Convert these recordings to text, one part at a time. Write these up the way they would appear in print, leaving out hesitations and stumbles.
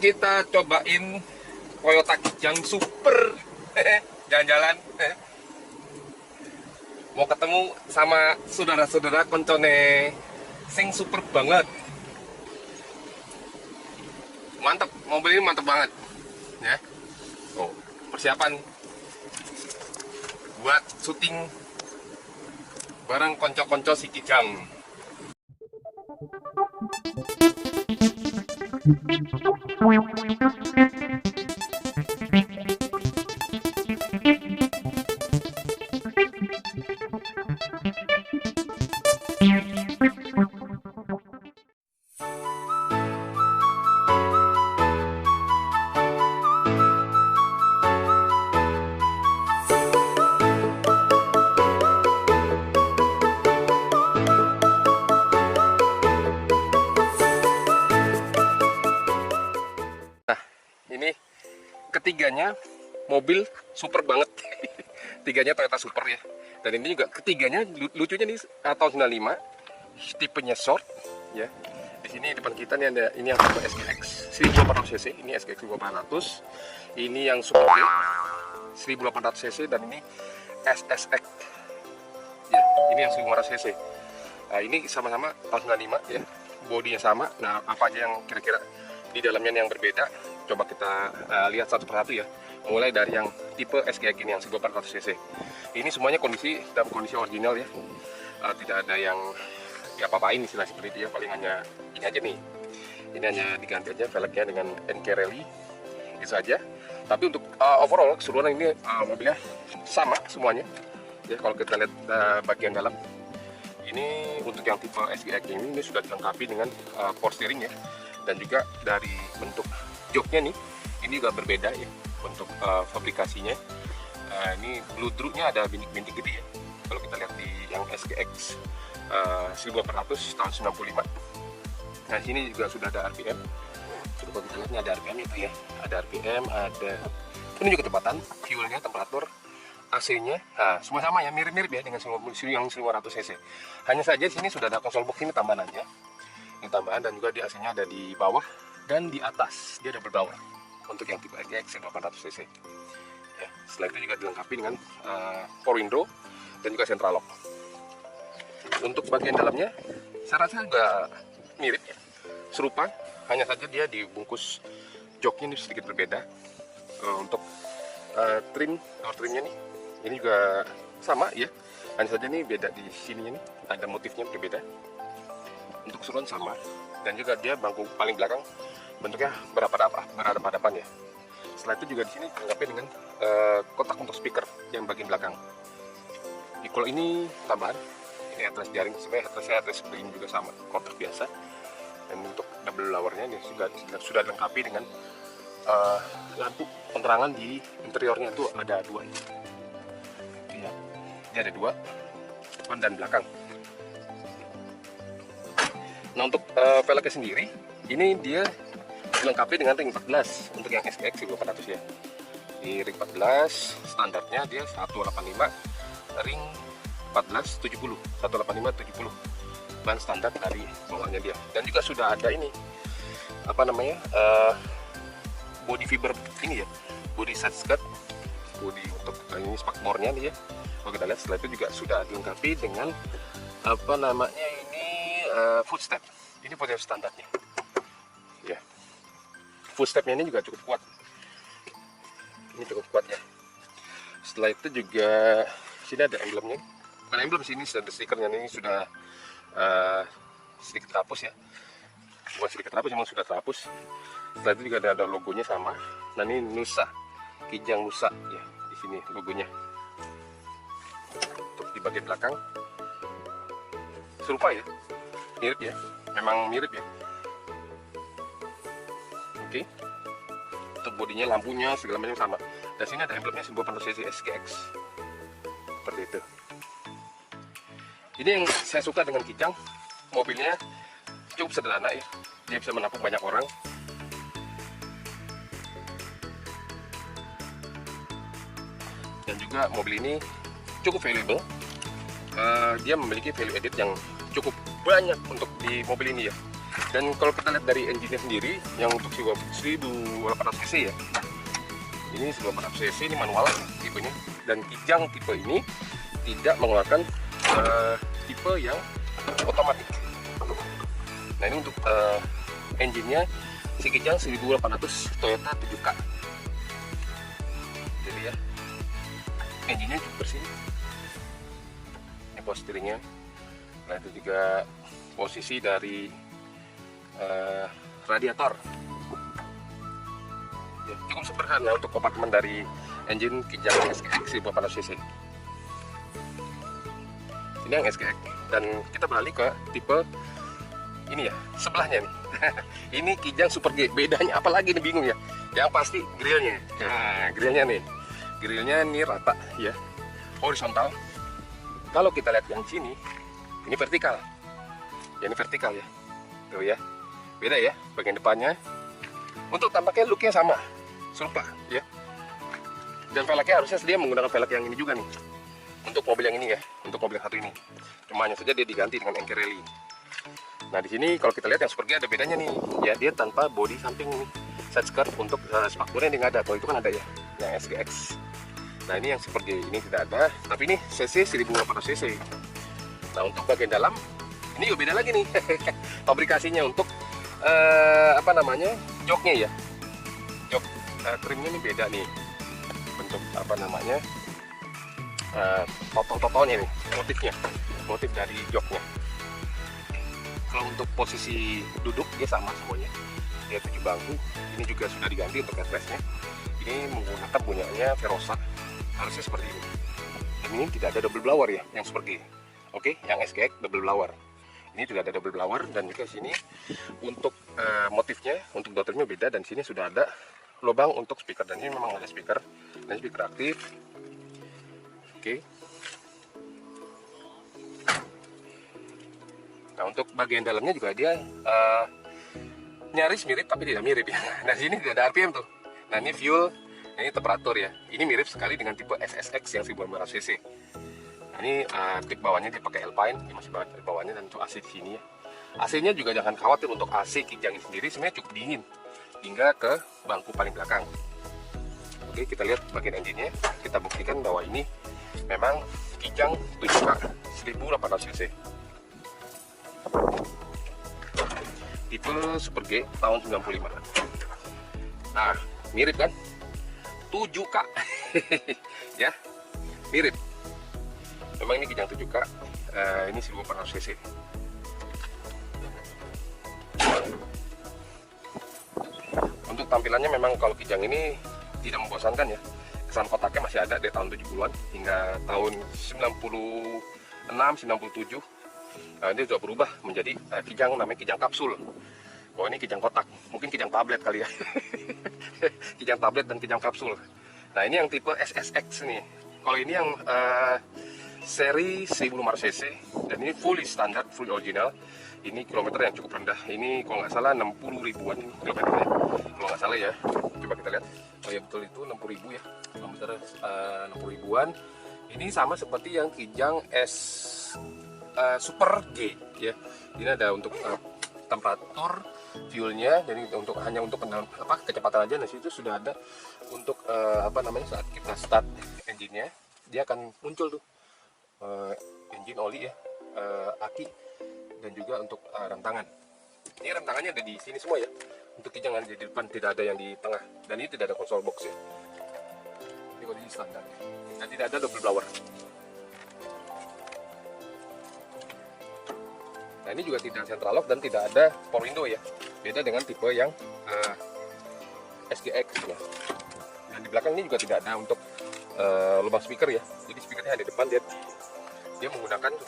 kita cobain Toyota Kijang Super. Jalan-jalan. Mau ketemu sama saudara-saudara koncone sing super banget. Mantep, mobil ini mantep banget. Ya. Oh, persiapan buat syuting bareng konco-konco si Kijang. Ini ketiganya mobil super banget. Tiganya Toyota Super ya. Dan ini juga ketiganya lucunya nih tahun 95, tipenya short ya. Di sini depan kita nih ada ini yang SGX 1800 cc, ini SGX 1800. Ini yang Super B 1800 cc dan ini SSX. Ya, ini yang 1500 cc. Nah, ini sama-sama tahun 95 ya. Bodinya sama. Nah, apa aja yang kira-kira di dalamnya yang berbeda, coba kita lihat satu persatu ya. Mulai dari yang tipe SGX ini yang 1400 cc. Ini semuanya dalam kondisi original ya. Tidak ada yang diapa-apain istilah seperti itu ya. Paling hanya ini aja nih. Ini hanya diganti aja velgnya dengan NK Rally. Itu aja. Tapi untuk overall keseluruhan ini mobilnya sama semuanya. Ya, kalau kita lihat bagian dalam. Ini untuk yang tipe SGX ini sudah dilengkapi dengan power steering ya. Dan juga dari bentuk joknya nih, ini juga berbeda ya untuk fabrikasinya. Ini bludrunya ada bintik-bintik gede ya. Kalau kita lihat di yang SGX 1800 tahun 95. Nah, sini juga sudah ada RPM. Coba kita lihat, ini ada RPM itu ya. Ada RPM, ada ini juga kecepatan, fuelnya, temperatur, AC-nya. Nah, semua sama ya, mirip-mirip ya dengan yang 1500 cc. Hanya saja sini sudah ada konsol box, ini tambahan aja. Ini tambahan, dan juga di AC-nya ada di bawah dan di atas, dia ada berbawah untuk yang tipe SGX 800 cc ya. Setelah itu juga dilengkapi dengan power window dan juga central lock. Untuk bagian dalamnya saya rasa juga mirip ya, serupa, hanya saja dia dibungkus joknya ini sedikit berbeda. Untuk trimnya nih, ini juga sama ya, hanya saja ini beda di sininya nih, ada motifnya berbeda. Untuk keseluruhan sama, dan juga dia bangku paling belakang bentuknya berhadapan-hadapan ya. Setelah itu juga di sini dilengkapi dengan kotak untuk speaker yang bagian belakang. Kalau ini tambahan, ini headrest jaring, sebenarnya headrest begini juga sama, kotak biasa. Dan untuk double lowernya ini sudah dilengkapi dengan lampu penerangan di interiornya itu ada dua ya. Ini ada dua, depan dan belakang. Nah, untuk velgnya sendiri, ini dia dilengkapi dengan ring 14 untuk yang SGX 1400 ya. Di ring 14 standarnya dia 185 ring 14 70 185 70 ban standar dari bawahnya dia. Dan juga sudah ada ini apa namanya body fiber ini ya, body side skirt, body untuk ini spakbornya nih ya. Kalau kita lihat, setelah itu juga sudah dilengkapi dengan apa namanya ini footstep. Ini footstep standarnya ya. Footstepnya ini juga cukup kuat, ini cukup kuat ya. Setelah itu juga sini ada emblemnya, bukan emblem sini, sudah ada stikernya. Ini sudah sedikit terhapus ya, bukan sedikit terhapus, memang sudah terhapus. Setelah itu juga ada logonya sama. Nah, ini Nusa, Kijang Nusa ya, di sini logonya. Untuk di bagian belakang serupa ya, mirip ya, memang mirip ya. Oke. Untuk bodinya, lampunya, segala macam sama. Dan sini ada emblemnya 1800 cc SGX. Seperti itu. Ini yang saya suka dengan Kijang, mobilnya cukup sederhana ya. Dia bisa menampung banyak orang. Dan juga mobil ini cukup valuable. Dia memiliki value added yang cukup banyak untuk di mobil ini ya. Dan kalau kita lihat dari engine-nya sendiri yang untuk 1800 cc ya, ini 1800 cc, ini manual tipenya, dan Kijang tipe ini tidak mengeluarkan tipe yang otomatis. Nah ini untuk engine-nya si Kijang 1800 Toyota 7K. Jadi ya, engine-nya cukup bersih. Ini power steering-nya. Nah itu juga posisi dari radiator. Ya, cukup sederhana untuk kompartemen dari engine Kijang SGX 1800 cc. Ini yang SGX, dan kita beralih ke tipe ini ya, sebelahnya nih. Ini Kijang Super G. Bedanya apa lagi nih, bingung ya. Yang pasti grillnya. Nah, grillnya nih. Grillnya nih rata ya, horizontal. Kalau kita lihat yang sini, ini vertikal. Ya, ini vertikal ya. Tuh ya. Beda ya bagian depannya. Untuk tampaknya looknya sama, serupa ya. Dan velgnya harusnya dia menggunakan velg yang ini juga nih. Untuk mobil yang ini ya, untuk mobil yang satu ini. Cuma hanya saja dia diganti dengan Anchor Rally. Nah di sini kalau kita lihat yang Super G ada bedanya nih, ya dia tanpa bodi samping nih, side skirt untuk spakbornya dia nggak ada. Kalau itu kan ada ya, yang SGX. Nah ini yang Super G ini tidak ada, tapi ini cc 1800 cc. Nah untuk bagian dalam ini juga beda lagi nih, fabrikasinya untuk apa namanya, joknya ya, jok trimnya ini beda nih, bentuk apa namanya, totol-totolnya nih, motif dari joknya. Kalau untuk posisi duduk dia sama semuanya, dia 7 bangku. Ini juga sudah diganti untuk headrestnya. Ini menggunakan punyanya Verosa, harusnya seperti ini. Dan ini tidak ada double blower ya, yang Super G. Oke, yang SGX double blower. Ini tidak ada double blower, dan juga sini untuk motifnya, untuk dotternya beda, dan sini sudah ada lubang untuk speaker, dan ini memang ada speaker, dan speaker aktif. Oke. Nah untuk bagian dalamnya juga dia nyaris mirip tapi tidak mirip ya. Nah sini tidak ada RPM tuh. Nah ini fuel, ini temperatur ya. Ini mirip sekali dengan tipe SSX yang 1500 cc. Nah ini tip bawahnya dia pakai Alpine, ini masih banget di bawahnya, dan untuk AC di sini ya. AC-nya juga jangan khawatir, untuk AC Kijang ini sendiri sebenarnya cukup dingin hingga ke bangku paling belakang. Oke, kita lihat bagian engine-nya. Kita buktikan bahwa ini memang Kijang 7K 1800 cc. Tipe Super G tahun 95. Nah, mirip kan? 7K. Ya, mirip. Memang ini Kijang 7K, ini 1400 cc. Untuk tampilannya memang kalau Kijang ini tidak membosankan ya. Kesan kotaknya masih ada dari tahun 70-an hingga tahun 96, 97. Nah, ini sudah berubah menjadi Kijang, namanya Kijang kapsul. Oh ini Kijang kotak, mungkin Kijang tablet kali ya. Kijang tablet dan Kijang kapsul. Nah ini yang tipe SSX nih. Kalau ini yang seri 1500 cc, dan ini fully standar, fully original. Ini kilometer yang cukup rendah. Ini kalau nggak salah 60 ribuan ini kilometernya. Kalau nggak salah ya. Coba kita lihat. Oh ya betul, itu 60 ribu ya. Kilometer 60 ribuan. Ini sama seperti yang Kijang S Super G ya. Ini ada untuk temperatur, fuelnya, jadi untuk hanya untuk kecepatan aja. Nah situ sudah ada untuk apa namanya, saat kita start engine-nya dia akan muncul tuh engine oli ya, aki, dan juga untuk rem tangan. Ini rem tangannya ada di sini semua ya. Untuk Kijang ada di depan, tidak ada yang di tengah, dan ini tidak ada konsol box ya. Ini kondisi standar dan tidak ada double blower. Nah ini juga tidak central lock dan tidak ada power window ya. Beda dengan tipe yang SGX ya. Dan di belakang ini juga tidak ada untuk lubang speaker ya. Jadi speakernya ada di depan, dia sudah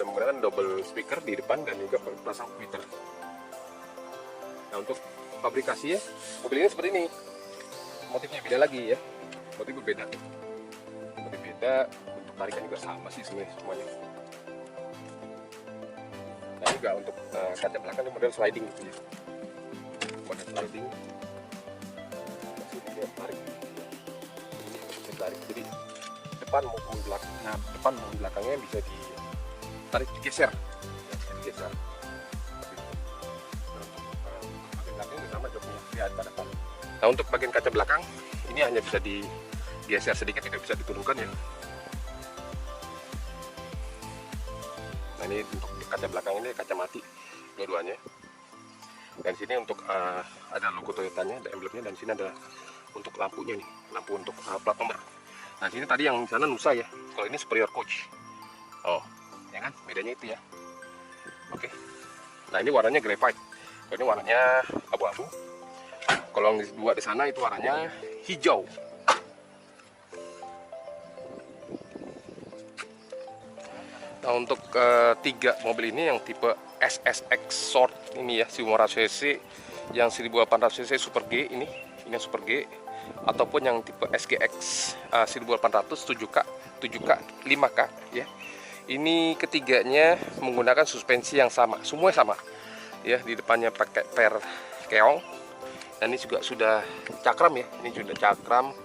menggunakan double speaker di depan dan juga pasang tweeter. Nah untuk fabrikasi ya, mobil ini seperti ini. Motifnya beda lagi ya. Motif berbeda. Motif beda, untuk tarikan juga sama sih semuanya. Nah juga untuk kaca belakang model sliding gitu ya. Model sliding. Masih dia tarik. Jadi depan maupun belakang. Nah, depan maupun belakangnya bisa digeser. lihat pada depan. Nah untuk bagian kaca belakang ini hanya bisa digeser sedikit, tidak bisa diturunkan ya. Nah ini untuk kaca belakang ini kaca mati dua-duanya. Dan sini untuk ada logo Toyotanya, ada emblemnya, dan sini ada untuk lampunya nih, lampu untuk plat nomor. Nah sini tadi yang sana Nusa ya, kalau ini Superior Coach. Oh, ya kan, bedanya itu ya. Oke. Nah ini warnanya graphite, kalau ini warnanya abu-abu. Kalau yang dua di sana itu warnanya hijau. Nah untuk tiga mobil ini yang tipe SSX Short ini ya, 500 cc, yang 1800 cc Super G ini yang Super G, ataupun yang tipe SGX 1800 7K 7K 5K ya. Ini ketiganya menggunakan suspensi yang sama, semuanya sama ya. Di depannya pakai per keong, dan ini juga sudah cakram ya, ini sudah cakram,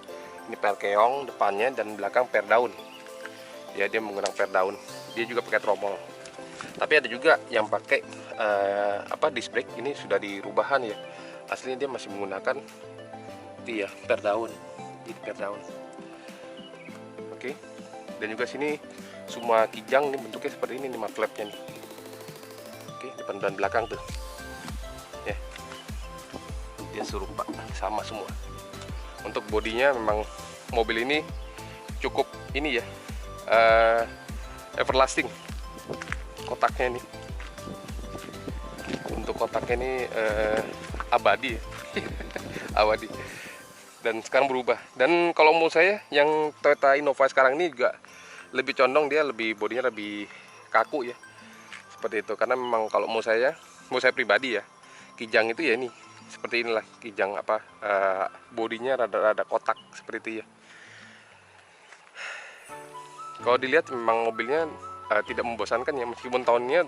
ini per keong depannya, dan belakang per daun ya, dia menggunakan per daun. Dia juga pakai tromol, tapi ada juga yang pakai disc brake. Ini sudah dirubahan ya, aslinya dia masih menggunakan itu ya, per daun, jadi per daun. Oke. Dan juga sini semua kijang ini bentuknya seperti ini nih, mud flapnya nih. Oke, depan dan belakang tuh ya, dia serupa sama semua. Untuk bodinya memang mobil ini cukup ini ya, everlasting kotaknya ini. Untuk kotaknya ini abadi ya. Abadi, dan sekarang berubah. Dan kalau menurut saya yang Toyota Innova sekarang ini juga lebih condong, dia lebih bodinya lebih kaku ya, seperti itu. Karena memang kalau menurut saya pribadi ya, kijang itu ya ini seperti inilah kijang, bodinya rada-rada kotak seperti itu ya. Kalau dilihat memang mobilnya tidak membosankan ya, meskipun tahunnya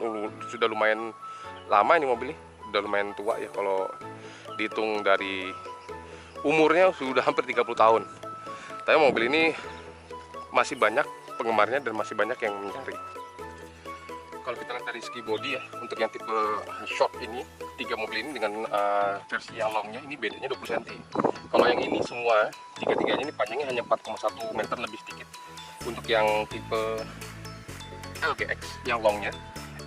sudah lumayan lama, ini mobilnya sudah lumayan tua ya, kalau dihitung dari umurnya sudah hampir 30 tahun. Tapi mobil ini masih banyak penggemarnya dan masih banyak yang mencari. Kalau kita lihat dari segi bodi ya, untuk yang tipe short ini, tiga mobil ini dengan versi yang longnya ini bedanya 20 cm. Kalau yang ini semua, tiga-tiganya ini panjangnya hanya 4,1 meter lebih sedikit. Untuk yang tipe LGX yang longnya,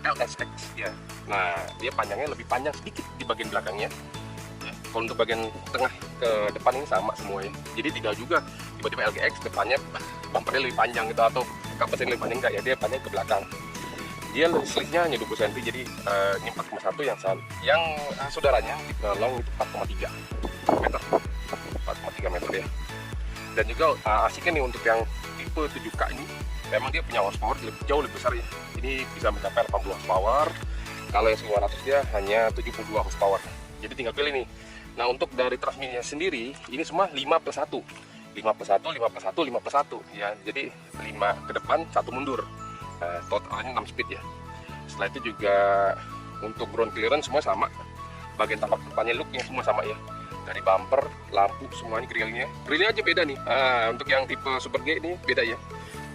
LSX ya, nah dia panjangnya lebih panjang sedikit di bagian belakangnya. Kalau untuk bagian tengah ke depan ini sama semua ya. Jadi tidak juga tiba-tiba LGX depannya bumpernya lebih panjang gitu, atau kapasnya lebih panjang, enggak ya, dia panjang ke belakang. Dia selisihnya hanya 20 cm, jadi ini 4,1 yang saudaranya tipe long itu 4,3 meter. 4,3 meter ya. Dan juga asiknya nih untuk yang tipe 7K ini, memang dia punya horsepower jauh lebih besar ya. Ini bisa mencapai 80 horsepower. Kalau yang 900 dia hanya 72 horsepower. Jadi tinggal pilih nih. Nah untuk dari transmisinya sendiri ini semua 5+1, 5+1, 5+1, 5+1 ya. Jadi 5 ke depan, 1 mundur. Totalnya 6 speed ya. Setelah itu juga untuk ground clearance semua sama. Bagian tampak depannya looknya semua sama ya. Dari bumper, lampu, semuanya grillnya aja beda nih. Untuk yang tipe Super G ini beda ya.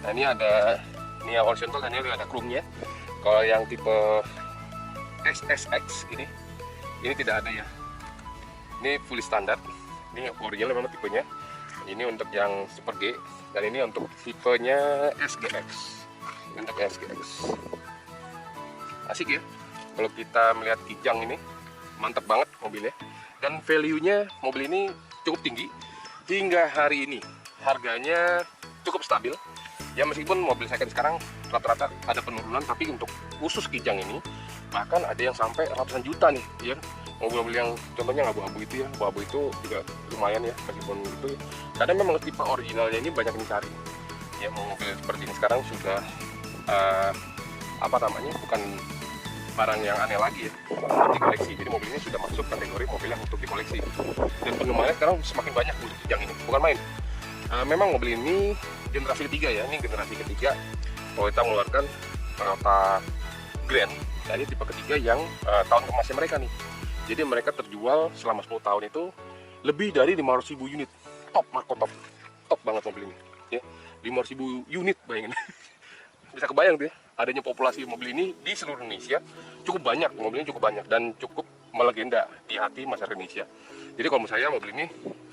Nah ini ada ini yang horizontal, dan ini ada chrome-nya. Kalau yang tipe SSX ini tidak ada ya. Ini fully standar. Ini original memang tipenya. Ini untuk yang Super G, dan ini untuk tipenya SGX. Untuk SGX asik ya. Kalau kita melihat kijang ini mantap banget mobilnya, dan value-nya mobil ini cukup tinggi hingga hari ini. Harganya cukup stabil ya, meskipun mobil second sekarang rata-rata ada penurunan, tapi untuk khusus kijang ini bahkan ada yang sampai ratusan juta nih ya. Mobil-mobil yang contohnya abu-abu itu ya, abu-abu itu juga lumayan ya, meskipun itu ya. Karena memang tipe originalnya ini banyak dicari ya. Mobil seperti ini sekarang sudah bukan barang yang aneh lagi ya, untuk dikoleksi. Jadi mobil ini sudah masuk kategori mobil yang untuk dikoleksi, dan penggemarnya sekarang semakin banyak untuk kijang ini, bukan main. Memang mobil ini generasi ketiga ya, ini generasi ketiga Toyota mengeluarkan Toyota Grand dari tipe ketiga yang tahun kemasnya mereka nih. Jadi mereka terjual selama 10 tahun itu lebih dari 500.000 unit. Top, marko top banget mobil ini ya. 500.000 unit, bayangin. Bisa kebayang tuh ya, adanya populasi mobil ini di seluruh Indonesia cukup banyak. Mobilnya cukup banyak dan cukup melegenda di hati masyarakat Indonesia. Jadi kalau menurut saya mobil ini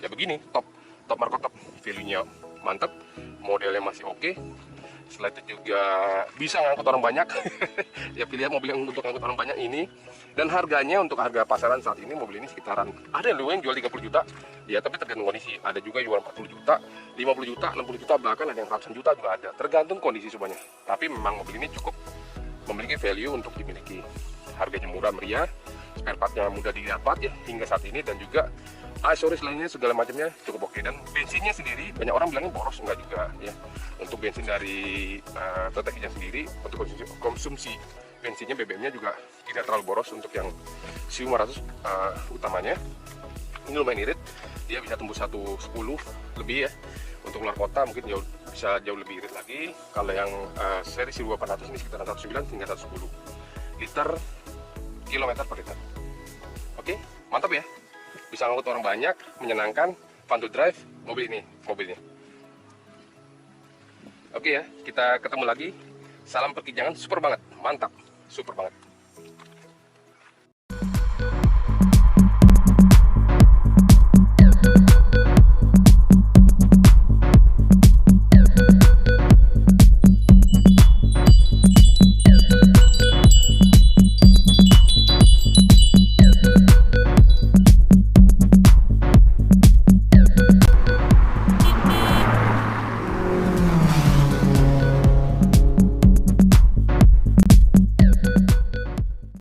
ya begini, top market, top value-nya mantap, modelnya masih oke. Selain itu juga bisa ngangkut orang banyak. Ya pilihan mobil yang untuk ngangkut orang banyak ini. Dan harganya untuk harga pasaran saat ini mobil ini sekitaran, ada yang jual 30 juta ya, tapi tergantung kondisi. Ada juga jual 40 juta, 50 juta, 60 juta, bahkan ada yang ratusan juta juga ada, tergantung kondisi semuanya. Tapi memang mobil ini cukup memiliki value untuk dimiliki. Harganya murah meriah, spare partnya mudah didapat ya hingga saat ini, dan juga aksesoris lainnya segala macamnya cukup oke. Dan bensinnya sendiri banyak orang bilangnya boros, enggak juga ya. Untuk bensin dari Toyota sendiri, untuk konsumsi bensinnya, BBM-nya juga tidak terlalu boros. Untuk yang C500 utamanya ini lumayan irit, dia bisa tembus 110 lebih ya. Untuk luar kota mungkin bisa jauh lebih irit lagi. Kalau yang seri C800 ini sekitar 109 hingga 110 liter kilometer per liter. Oke, mantap ya, bisa ngangkut orang banyak, menyenangkan, fun to drive mobilnya. Oke ya, kita ketemu lagi. Salam perkinjangan super banget, mantap, super banget.